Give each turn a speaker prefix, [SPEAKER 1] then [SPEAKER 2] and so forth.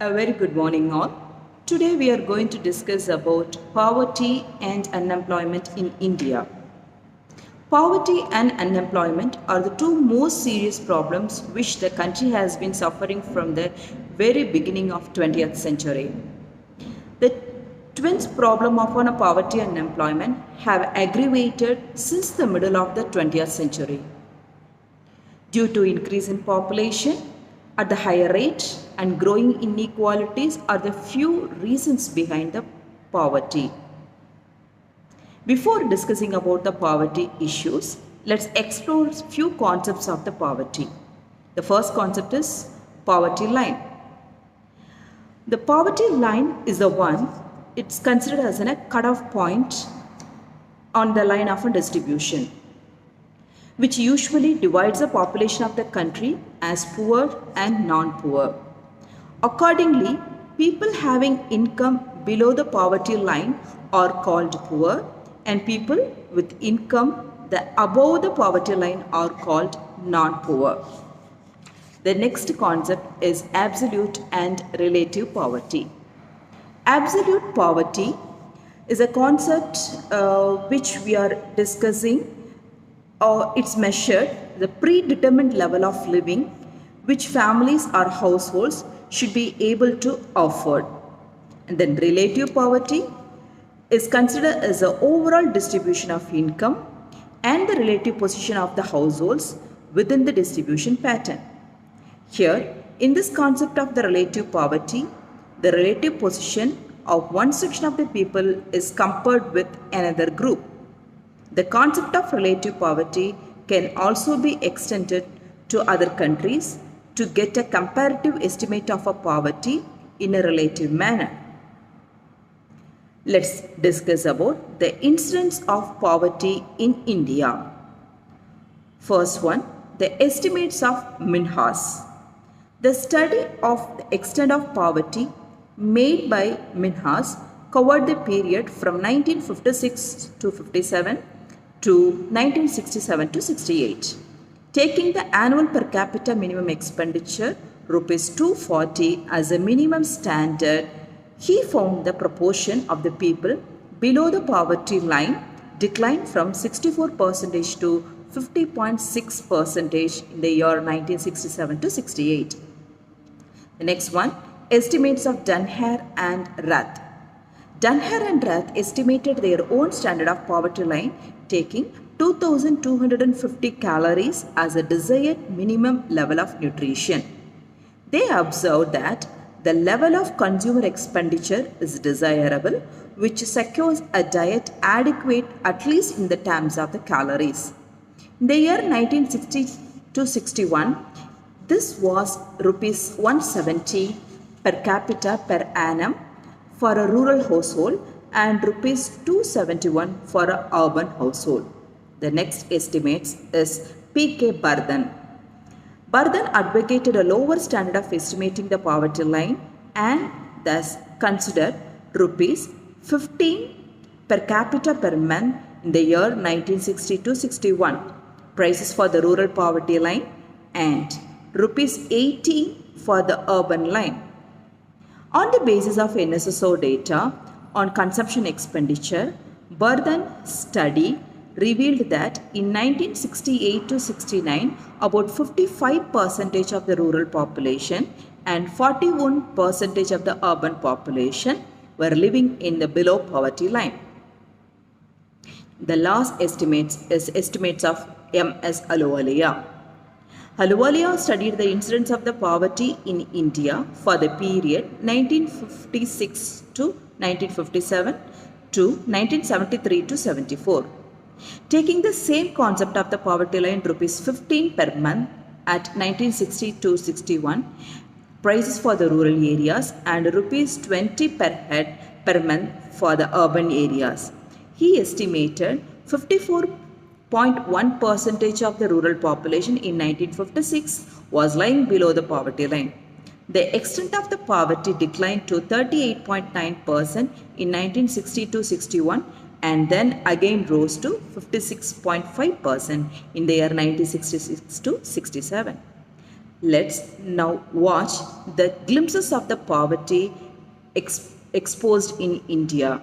[SPEAKER 1] A very good morning all. Today we are going to discuss about poverty and unemployment in India. Poverty and unemployment are the two most serious problems which the country has been suffering from the very beginning of 20th century. The twins problem of poverty and unemployment have aggravated since the middle of the 20th century. Due to increase in population at the higher rate and growing inequalities are the few reasons behind the poverty. Before discussing about the poverty issues, let's explore few concepts of the poverty. The first concept is poverty line. The poverty line is the one, it's considered as a cutoff point on the line of a distribution, which usually divides the population of the country as poor and non-poor. Accordingly, people having income below the poverty line are called poor, and people with income above the poverty line are called non-poor. The next concept is absolute and relative poverty. Absolute poverty is a concept which we are discussing. It's measured the predetermined level of living which families or households should be able to afford. And then relative poverty is considered as the overall distribution of income and the relative position of the households within the distribution pattern. Here, in this concept of the relative poverty, the relative position of one section of the people is compared with another group. The concept of relative poverty can also be extended to other countries to get a comparative estimate of a poverty in a relative manner. Let's discuss about the incidence of poverty in India. First one, the estimates of Minhas. The study of the extent of poverty made by Minhas covered the period from 1956 to 57 to 1967 to 68. Taking the annual per capita minimum expenditure rupees 240 as a minimum standard, he found the proportion of the people below the poverty line declined from 64% to 50.6% in the year 1967 to 68. The next one, estimates of Dunher and Rath. Dunher and Rath estimated their own standard of poverty line taking 2250 calories as a desired minimum level of nutrition. They observed that the level of consumer expenditure is desirable, which secures a diet adequate at least in the terms of the calories. In the year 1960 to 61, this was rupees 170 per capita per annum for a rural household and rupees 271 for an urban household. The next estimates is P.K. Bardhan. Bardhan advocated a lower standard of estimating the poverty line and thus considered rupees 15 per capita per month in the year 1960 to 61 prices for the rural poverty line and rupees 18 for the urban line. On the basis of NSSO data on consumption expenditure, Bardhan study revealed that in 1968 to 69, about 55% of the rural population and 41% of the urban population were living in the below poverty line. The last estimates is estimates of M.S. Ahluwalia. Ahluwalia studied the incidence of the poverty in India for the period 1956 to 1957 to 1973 to 74. Taking the same concept of the poverty line rupees 15 per month at 1960 to 61 prices for the rural areas and rupees 20 per head per month for the urban areas. He estimated 54.1% of the rural population in 1956 was lying below the poverty line. The extent of the poverty declined to 38.9% in 1960 to 61 and then again rose to 56.5% in the year 1966 to 67. Let's now watch the glimpses of the poverty exposed in India.